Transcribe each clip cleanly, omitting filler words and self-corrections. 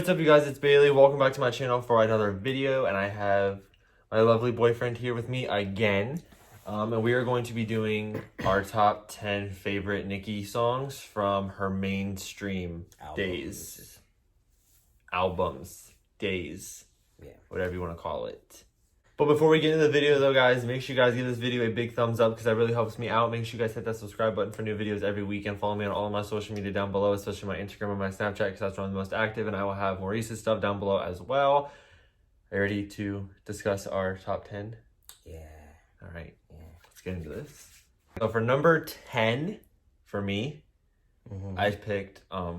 what's up, you guys? It's Bailey. Welcome back to my channel for another video, and I have my lovely boyfriend here with me again. And we are going to be doing our top 10 favorite Nicki songs from her mainstream days. Albums. Days. Yeah. Whatever you want to call it. But before we get into the video though, guys, make sure you guys give this video a big thumbs up because that really helps me out. Make sure you guys hit that subscribe button for new videos every week and follow me on all of my social media down below, especially my Instagram and my Snapchat because that's where I'm the most active, and I will have Maurice's stuff down below as well. Are you ready to discuss our top 10? Yeah. All right. Yeah. Let's get into this. So for number 10 for me, I picked, I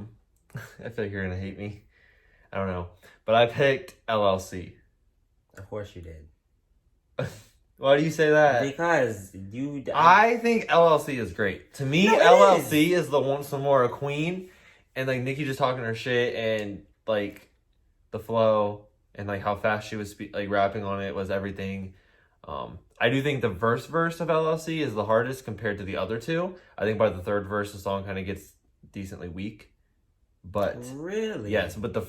feel like you're going to hate me. I don't know. But I picked LLC. Of course you did. Why do you say that? Because you... I think LLC is great. To me, No, LLC is the Once Some More queen. And like Nicki just talking her shit and like the flow and like how fast she was rapping on it was everything. I do think the verse of LLC is the hardest compared to the other two. I think by the third verse, the song kind of gets decently weak. But really? Yes, but the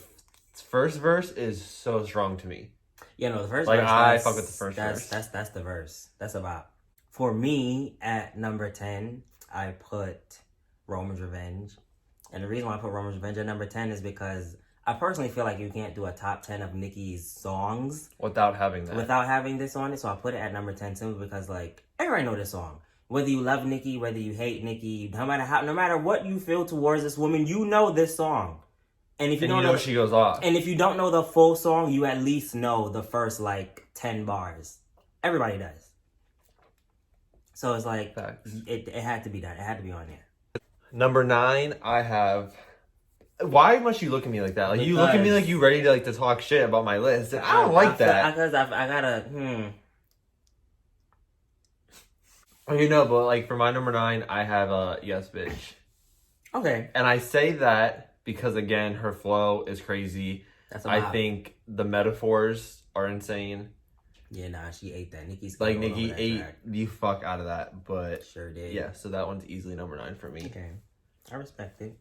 first verse is so strong to me. Yeah, no, the first like, verse. I fuck with the first verse. That's the verse. That's about. For me, at number 10, I put Roman's Revenge. And the reason why I put Roman's Revenge at number 10 is because I personally feel like you can't do a top 10 of Nicki's songs without having that. Without having this on it. So I put it at number 10 simply because, like, everybody know this song. Whether you love Nicki, whether you hate Nicki, no matter what you feel towards this woman, you know this song. And if you don't know she goes off. And if you don't know the full song, you at least know the first like 10 bars. Everybody does. So it's like it had to be done. It had to be on there. Number 9, I have. Why must you look at me like that? Like you look at me like you ready to to talk shit about my list. And I don't like that. Because I gotta. You know, but like for my number 9, I have Yes Bitch. Okay. And I say that because again, her flow is crazy. I think the metaphors are insane. Yeah, nah, she ate that. Nicki's like Nicki ate the fuck out of that, but sure did. Yeah, so that one's easily number 9 for me. Okay, I respect it.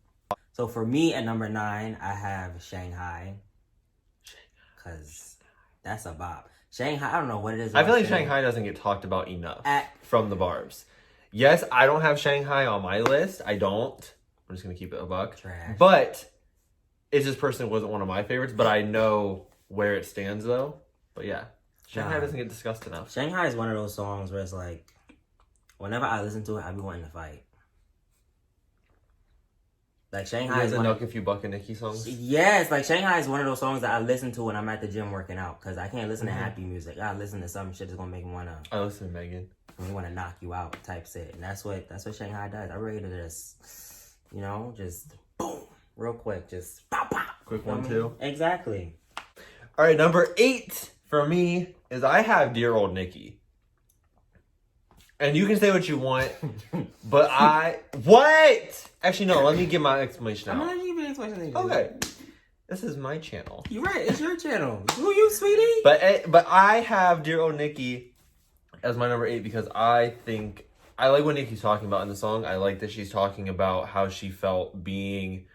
So for me at number 9, I have Shanghai, cause that's a bop. Shanghai, I don't know what it is. I feel like Shanghai doesn't get talked about enough from the barbs. Yes, I don't have Shanghai on my list. I don't. I'm just gonna keep it a buck. Trash. But it just personally wasn't one of my favorites. But I know where it stands though. But yeah, Shanghai doesn't get discussed enough. Shanghai is one of those songs where it's like, whenever I listen to it, I be wanting to fight. Like Shanghai is a Nuck If You Buck a Nicki songs. Yes, like Shanghai is one of those songs that I listen to when I'm at the gym working out because I can't listen to happy music. I listen to some shit that's gonna make me wanna. I listen to Megan. Want to knock you out type shit, and that's what Shanghai does. I ready to just, just boom, real quick, just pop, pop. Quick 1, 2. Exactly. All right, number 8 for me is I have Dear Old Nicki. And you can say what you want, but what? Actually, no, let me give my explanation out. I'm gonna give you an explanation. Okay. This is my channel. You're right, it's your channel. Who you, sweetie? But I have Dear Old Nicki as my number 8 because I think I like what Nicki's talking about in the song. I like that she's talking about how she felt being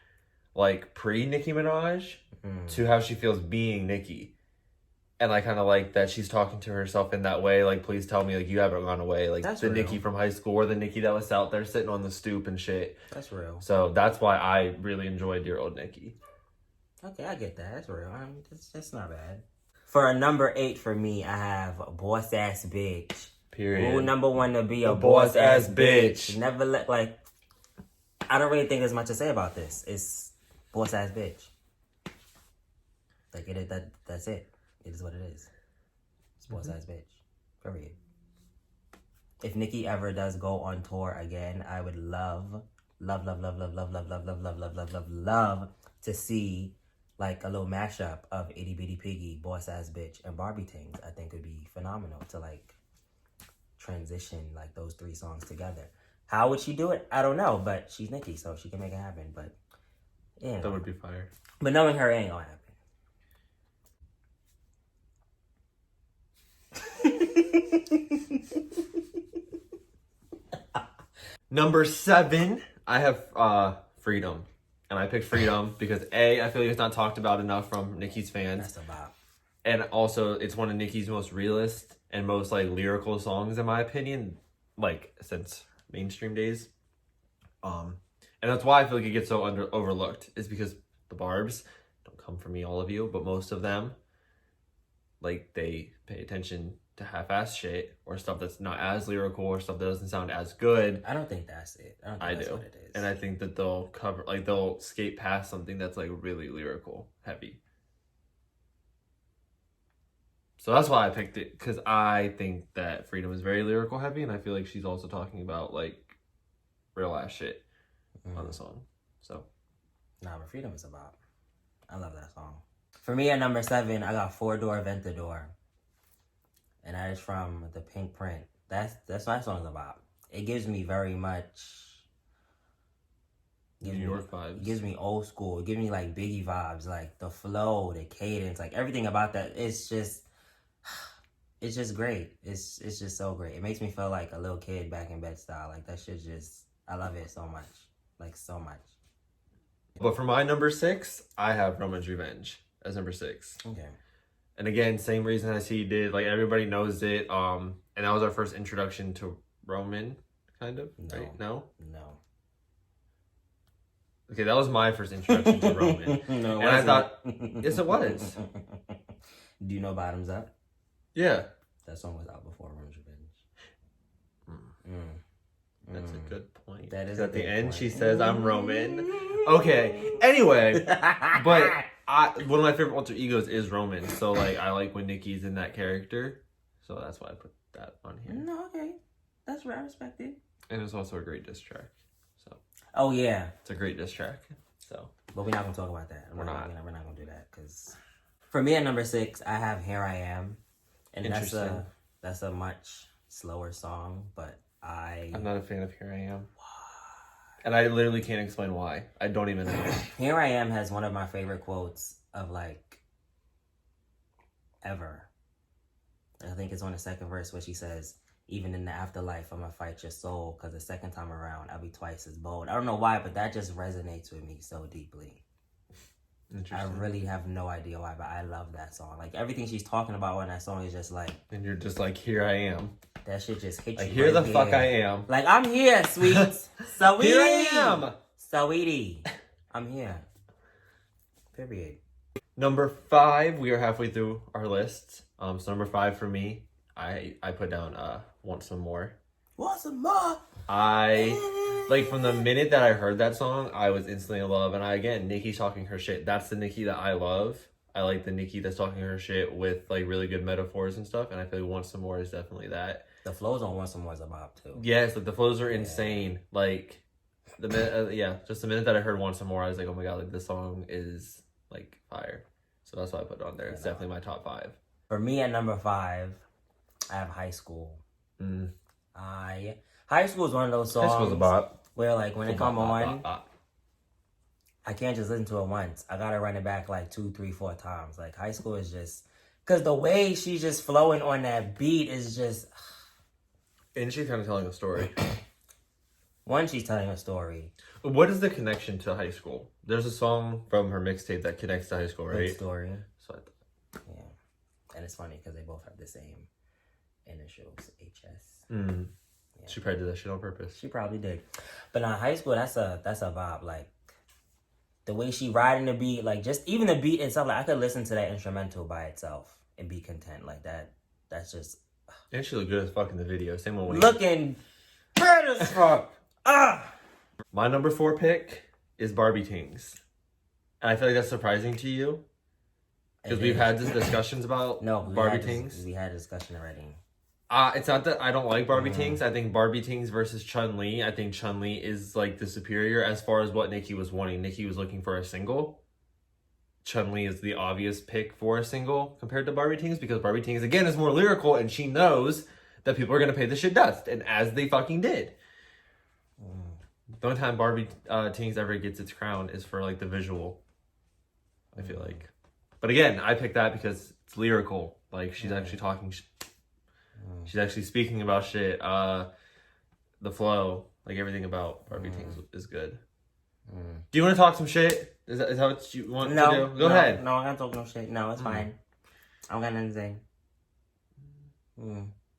like pre-Nicki Minaj to how she feels being Nicki. And I kind of like that she's talking to herself in that way. Like, please tell me, like, you haven't gone away. Like, that's the real Nicki from high school or the Nicki that was out there sitting on the stoop and shit. That's real. So that's why I really enjoy Dear Old Nicki. Okay, I get that. That's real. That's not bad. For a number 8 for me, I have Boss Ass Bitch. Period. Rule number 1 to be a boss ass bitch. Never let, like, I don't really think there's much to say about this. It's boss ass bitch. Like, that's it. It is what it is. It's boss ass bitch. Period. If Nicki ever does go on tour again, I would love to see like a little mashup of Itty Bitty Piggy, Boss Ass Bitch, and Barbie Tings. I think would be phenomenal to like transition like those 3 songs together. How would she do it? I don't know, but she's Nicki, so she can make it happen. But yeah, that would be fire. But knowing her, it ain't gonna happen. Number 7, I have Freedom. and I picked Freedom because I feel like it's not talked about enough from Nicki's fans. That's a bop. And also, it's one of Nicki's most realist and most like lyrical songs, in my opinion, like since mainstream days. And that's why I feel like it gets so overlooked. Is because the barbs don't come from me, all of you, but most of them, like they pay attention to half-ass shit or stuff that's not as lyrical or stuff that doesn't sound as good. I don't think that's it. I don't think that's what it is. And I think that they'll skate past something that's like really lyrical heavy. So that's why I picked it, because I think that Freedom is very lyrical heavy, and I feel like she's also talking about like real ass shit on the song. So nah, but Freedom is a bop. I love that song. For me at number 7, I got Four Door Ventador. And that is from the Pink Print. That's that song's a bop. It gives me very much New York vibes. It gives me old school. It gives me like Biggie vibes, like the flow, the cadence, like everything about that. It's just great. It's just so great. It makes me feel like a little kid back in Bed-Stuy. Like that shit just, I love it so much. Like so much. But for my number 6, I have Roman's Revenge as number 6. Okay. And again, same reason as he did. Like everybody knows it. And that was our first introduction to Roman, kind of. No. Right? No? No. Okay, that was my first introduction to Roman. No, and I thought, yes, it was. Do you know Bottoms Up? Yeah. That song was out before Roman's Revenge. That's a good point. That is at the end, point. she says, "I'm Roman." Okay. Anyway, but one of my favorite alter egos is Roman. So like, I like when Nicki's in that character. So that's why I put that on here. No, okay, that's right. I respect it. And it's also a great diss track. So. Oh yeah. It's a great diss track. So. But we're not gonna talk about that. We're not gonna do that because. For me at number 6, I have Here I Am, and that's a much slower song, but I'm not a fan of Here I Am. And I literally can't explain why. I don't even know. Here I Am has one of my favorite quotes of like ever. I think it's on the second verse where she says, "Even in the afterlife, I'ma fight your soul, cause the second time around, I'll be twice as bold." I don't know why, but that just resonates with me so deeply. I really have no idea why, but I love that song. Like everything she's talking about on that song is just like. And you're just like, here I am. That shit just hits you. Like, here the fuck I am. Like, I'm here, sweet. Sweetie. Here I am. Sweetie. I'm here. Period. Number 5, we are halfway through our list. So number 5 for me, I put down Want Some More. Want some more? Like from the minute that I heard that song, I was instantly in love. And again, Nicki talking her shit. That's the Nicki that I love. I like the Nicki that's talking her shit with like really good metaphors and stuff. And I feel like Want Some More is definitely that. The flows on Want Some More is a bop too. Yes, like the flows are insane. Like the minute, just the minute that I heard Want Some More, I was like, oh my god, like this song is like fire. So that's why I put it on there. It's definitely my top 5. For me at number 5, I have High School. High School is one of those songs. High School's a bop. Where like when it come on, I can't just listen to it once. I gotta run it back like 2, 3, 4 times. Like High School is just, cause the way she's just flowing on that beat is just. And she's kind of telling a story. One, she's telling a story. What is the connection to High School? There's a song from her mixtape that connects to High School, right? Good story. So yeah, and it's funny because they both have the same initials, HS. Yeah. She probably did that shit on purpose. She probably did. But on High School, that's a vibe. Like the way she riding the beat, like just even the beat itself. Like I could listen to that instrumental by itself and be content. Like that. That's just. And she looked good as fuck in the video. Same one. Looking good as fuck. My number 4 pick is Barbie Tings. And I feel like that's surprising to you. Because we've had these discussions about Barbie Tings. We had a discussion already. It's not that I don't like Barbie Tings. I think Barbie Tings versus Chun-Li. I think Chun-Li is like the superior as far as what Nicki was wanting. Nicki was looking for a single. Chun-Li is the obvious pick for a single compared to Barbie Tings because Barbie Tings, again, is more lyrical and she knows that people are going to pay this shit dust. And as they fucking did. The only time Barbie Tings ever gets its crown is for like the visual. I feel like. But again, I picked that because it's lyrical. Like she's actually talking she's actually speaking about shit. The flow, like everything about Barbie Tings is good. Do you want to talk some shit? Is that what you want to do? Go ahead. No, I'm not talking no shit. No, it's fine. I don't got nothing to say.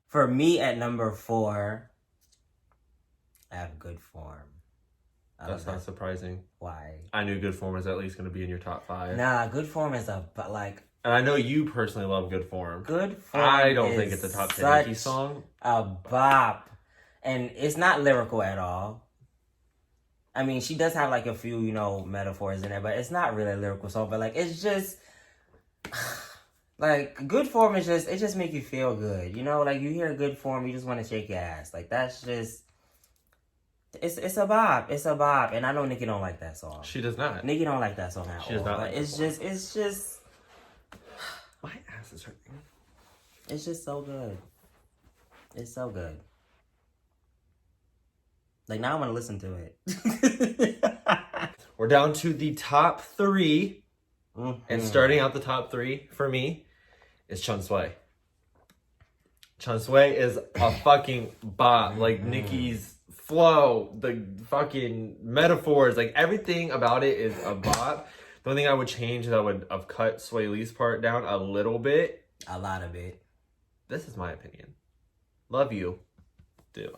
For me, at number 4, I have Good Form. That's not surprising. Why? I knew Good Form was at least going to be in your top 5. Nah, Good Form is like... And I know you personally love Good Form. Good Form I don't think it's a top 10 Nicki song. A bop. And it's not lyrical at all. I mean, she does have like a few, metaphors in there, but it's not really a lyrical song. But like, it's just... Like, Good Form is just... It just make you feel good. Like you hear Good Form, you just want to shake your ass. Like, that's just... It's a bop. It's a bop. And I know Nicki don't like that song. She does not. Nicki don't like that song at all. She does not like it's just... My ass is hurting. It's just so good. It's so good. Like, now I want to listen to it. We're down to the top 3. And starting out the top 3 for me is Chun Sui. Chun Sui is a fucking bop. Like, Nicki's flow, the fucking metaphors, like, everything about it is a bop. The only thing I would change is I would have cut Sway Lee's part down a little bit. A lot of it. This is my opinion. Love you.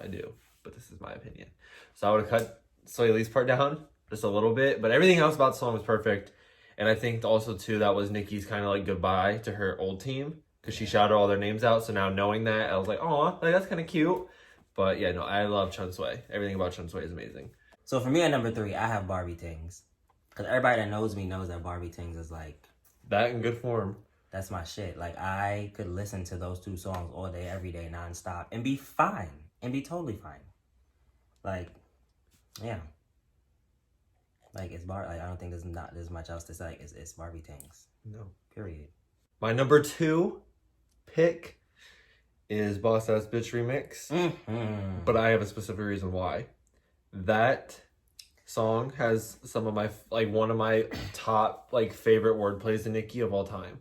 I do. But this is my opinion. So I would have cut Sway Lee's part down just a little bit. But everything else about the song was perfect. And I think also, too, that was Nicki's kind of like goodbye to her old team. Because she shouted all their names out. So now knowing that, I was like, oh, like, that's kind of cute. But yeah, no, I love Chun Sui. Everything about Chun Sui is amazing. So for me at number 3, I have Barbie Tings. Because everybody that knows me knows that Barbie Tings is like... That in Good Form. That's my shit. Like, I could listen to those 2 songs all day, every day, nonstop. And be fine. And be totally fine. Like, yeah. Like, it's Like, I don't think there's much else to say. It's Barbie Tings. No. Period. My number 2 pick is Boss Ass Bitch Remix. But I have a specific reason why. That song has some of my, like, one of my top, like, favorite wordplays in Nicki of all time.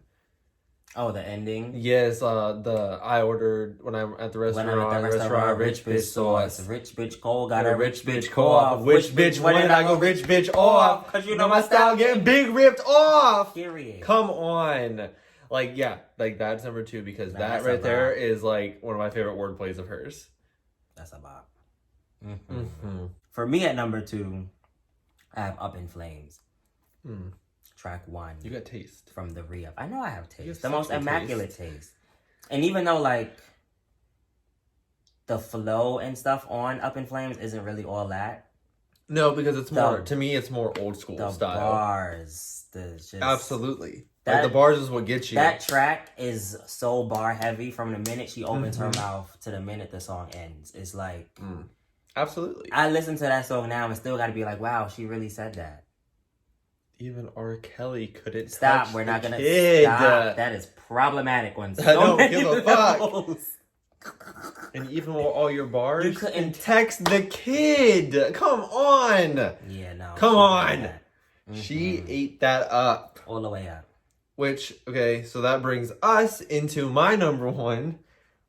Oh, the ending? Yes, I ordered when I'm at the restaurant, rich bitch sauce. Rich bitch cold, got a rich bitch co-op. Which bitch wanted I go rich bitch off? Cause you know my style getting big ripped off. Period. Come on. Like, yeah, like that's number 2 because that right there is like one of my favorite wordplays of hers. That's a bop. For me at number 2, I have Up in Flames. Track 1. You got taste. From the re-up. I know I have taste. The most immaculate taste. And even though, like, the flow and stuff on Up in Flames isn't really all that. No, because it's more, to me, it's more old school style. The bars. Absolutely. Like, the bars is what gets you. That track is so bar heavy from the minute she opens her mouth to the minute the song ends. It's like... Absolutely. I listen to that song now and still got to be like, wow, she really said that. Even R. Kelly couldn't stop. Touch We're not gonna kid. Stop. That is problematic. When I don't give a fuck. And even with all your bars, you couldn't text the kid. Come on. Yeah, no. Come on. She ate that up all the way up. Which, okay, so that brings us into my number 1,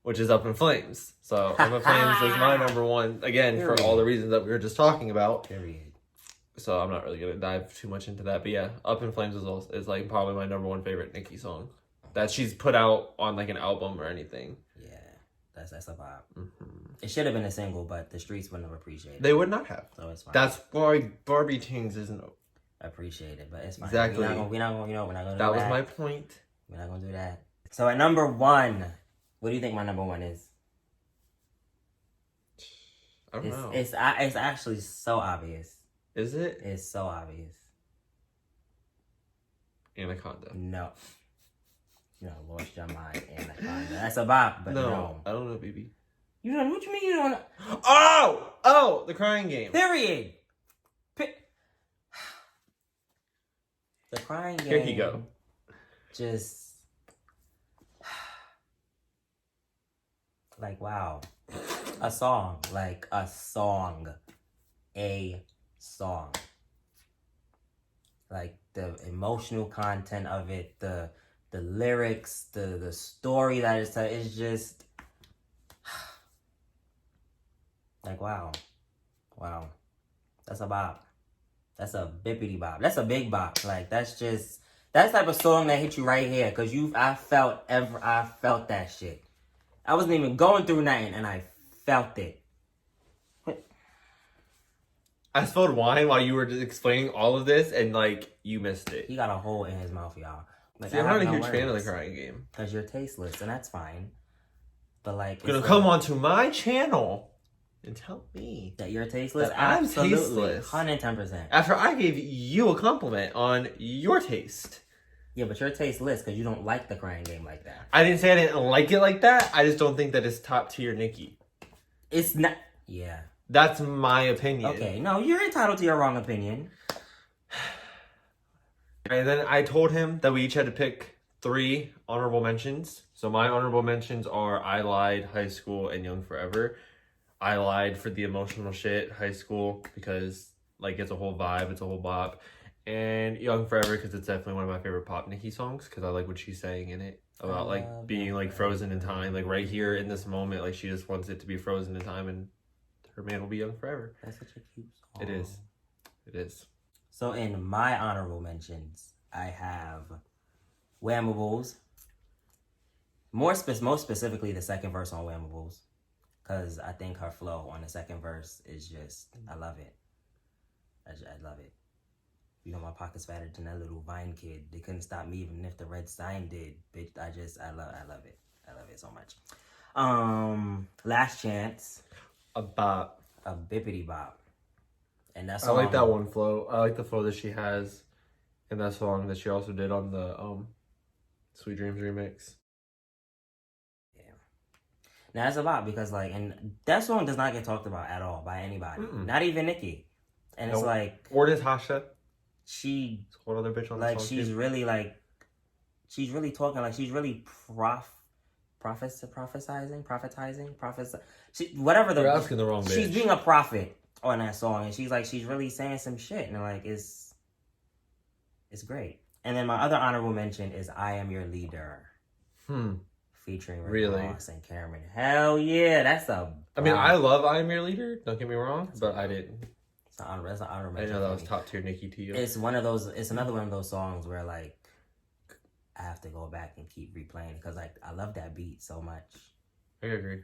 which is Up in Flames. So Up in Flames is my number 1 again. Period. For all the reasons that we were just talking about. Period. So I'm not really gonna dive too much into that, but yeah, Up in Flames is like probably my number 1 favorite Nicki song that she's put out on like an album or anything. Yeah, that's a vibe. It should have been a single, but the streets wouldn't have appreciated it. They would not have. So it's fine. That's why Barbie Tings isn't appreciated, but it's fine. Exactly. We're not gonna do that. That was my point. We're not gonna do that. So at number 1, what do you think my number 1 is? I don't know. It's actually so obvious. Is it? It's so obvious. Anaconda. No. You know, lost your mind, Anaconda. That's a bop, but no. I don't know, baby. You don't know what you mean you don't know? Oh! The Crying Game. Period. The Crying Game. Here you go. Just... like, wow. A song. Like, a song. A song. Like the emotional content of it, the lyrics, the story that it's just like wow. That's a bop. That's a bippity bop. That's a big bop. Like that's the type of song that hit you right here. Cause I felt that shit. I wasn't even going through nothing and I felt it. I spilled wine while you were explaining all of this, and like you missed it. He got a hole in his mouth, y'all. Like, See, I'm not a huge fan of the Crying Game. Cause you're tasteless, and that's fine. But like, You're gonna come onto my channel and tell me that you're tasteless. That I'm tasteless. 110%. After I gave you a compliment on your taste. Yeah, but you're tasteless because you don't like the Crying Game like that. I didn't say I didn't like it like that. I just don't think that it's top tier Nicki. It's not. Yeah. That's my opinion. Okay, no, you're entitled to your wrong opinion. And then I told him that we each had to pick 3 honorable mentions. So my honorable mentions are I Lied, High School, and Young Forever. I Lied for the emotional shit, High School, because like it's a whole vibe, it's a whole bop. And Young Forever because it's definitely one of my favorite pop Nicki songs because I like what she's saying in it about like being like frozen in time, like right here in this moment, like she just wants it to be frozen in time and her man will be young forever. That's such a cute song. It is. It is. So in my honorable mentions, I have Whammables. Most specifically, the second verse on Whammables, because I think her flow on the second verse is just, I love it. I love it. You know, my pocket's fatter than that little Vine kid. They couldn't stop me even if the red sign did. Bitch, I love it. I love it so much. Last Chance. A bop. A bippity bop. And that's I like that one flow. I like the flow that she has in that song that she also did on the Sweet Dreams remix. Yeah. Now that's a lot because like, and that song does not get talked about at all by anybody. Not even Nicki. And it's like, or Natasha. She whole other bitch on the like song she's too. really like she's really talking like she's really prophetizing whatever the You're asking the wrong bitch. She's being a prophet on that song and she's really saying some shit and like it's great. And then my other honorable mention is I Am Your Leader. Featuring Rick Ross and Cameron. Hell yeah, that's a I mean, I love I Am Your Leader, don't get me wrong, but I didn't. That's an honorable mention. I know that was top tier Nicki to you. It's another one of those songs where like I have to go back and keep replaying because like I love that beat so much. I agree.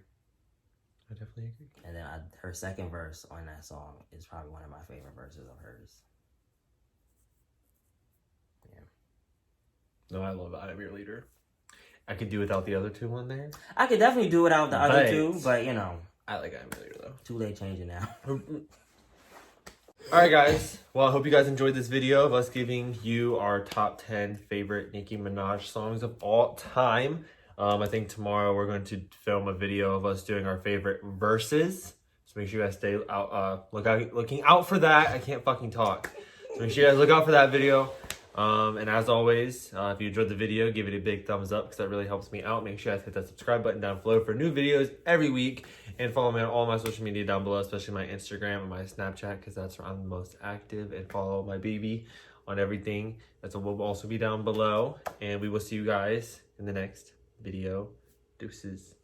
I definitely agree. And then her second verse on that song is probably one of my favorite verses of hers. Yeah. No, I love I Am Your Leader. I could do without the other 2 on there. I could definitely do without the other 2, but you know. I like I Am Your Leader though. Too late changing now. Alright guys, well I hope you guys enjoyed this video of us giving you our top 10 favorite Nicki Minaj songs of all time. I think tomorrow we're going to film a video of us doing our favorite verses. So make sure you guys stay out, looking out for that. I can't fucking talk. So make sure you guys look out for that video. And as always, if you enjoyed the video, give it a big thumbs up because that really helps me out. Make sure you guys hit that subscribe button down below for new videos every week. And follow me on all my social media down below, especially my Instagram and my Snapchat because that's where I'm the most active. And follow my baby on everything. That's what will also be down below. And we will see you guys in the next video. Deuces.